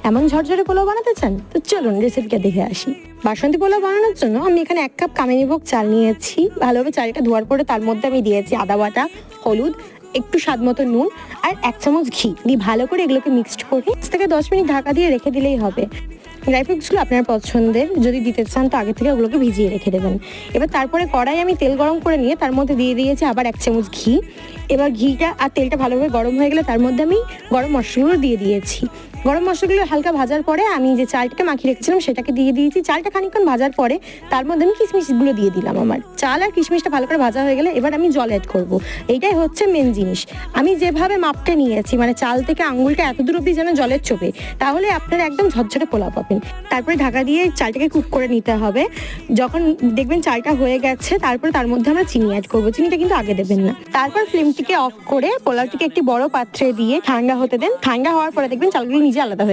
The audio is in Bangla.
এমন ঝরঝরে পোলাও বানাতে চান? তো চলুন রেসিপিটা দেখে আসি। বাসন্তী পোলাও বানানোর জন্য আমি এখানে 1 কাপ কামিনীভোগ চাল নিয়েছি। ভালোভাবে চালটা ধোয়ার পরে তার মধ্যে আমি দিয়েছি আদা বাটা, হলুদ, একটু স্বাদ মতো নুন আর 1 চামচ ঘি দিয়ে ভালো করে এগুলোকে মিক্সড করে 5 থেকে 10 মিনিট ঢাকা দিয়ে রেখে দিলেই হবে। ড্রাই ফ্রুটসগুলো আপনার পছন্দের, যদি দিতে চান তো আগে থেকে ওগুলোকে ভিজিয়ে রেখে দেবেন। এবার তারপরে কড়াই আমি তেল গরম করে নিয়ে তার মধ্যে দিয়ে দিয়েছি আবার 1 চামচ ঘি। এবার ঘিটা আর তেলটা ভালোভাবে গরম হয়ে গেলে তার মধ্যে আমি গরম মশলাগুলো দিয়ে দিয়েছি। গরম মশলাগুলো হালকা ভাজার পরে আমি যে চালটাকে মাখিয়ে রেখেছিলাম সেটাকে দিয়ে দিয়েছি। চালটা খানিকক্ষণ ভাজার পরে তার মধ্যে আমি কিশমিশগুলো দিয়ে দিলাম। আমার চাল আর কিশমিশটা ভালো করে ভাজা হয়ে গেলে এবার আমি জল অ্যাড করব। এইটাই হচ্ছে মেন জিনিস। আমি যেভাবে মাপটা নিয়েছি, মানে চাল থেকে আঙুলটা এত দূর অব্দি যেন জলের চোপে, তাহলে আপনারা একদম ঝরঝরে পোলাও পাবেন। তারপরে ঢাকা দিয়ে চালটাকে কুক করে নিতে হবে। যখন দেখবেন চালটা হয়ে গেছে তারপরে তার মধ্যে আমরা চিনি অ্যাড করবো। চিনিটা কিন্তু আগে দেবেন না। তারপর ফ্লেমটিকে অফ করে পোলাওটিকে একটি বড় পাত্রে দিয়ে ঠান্ডা হতে দেন। ঠান্ডা হওয়ার পরে দেখবেন চালগুলো নিজে আলাদা হয়ে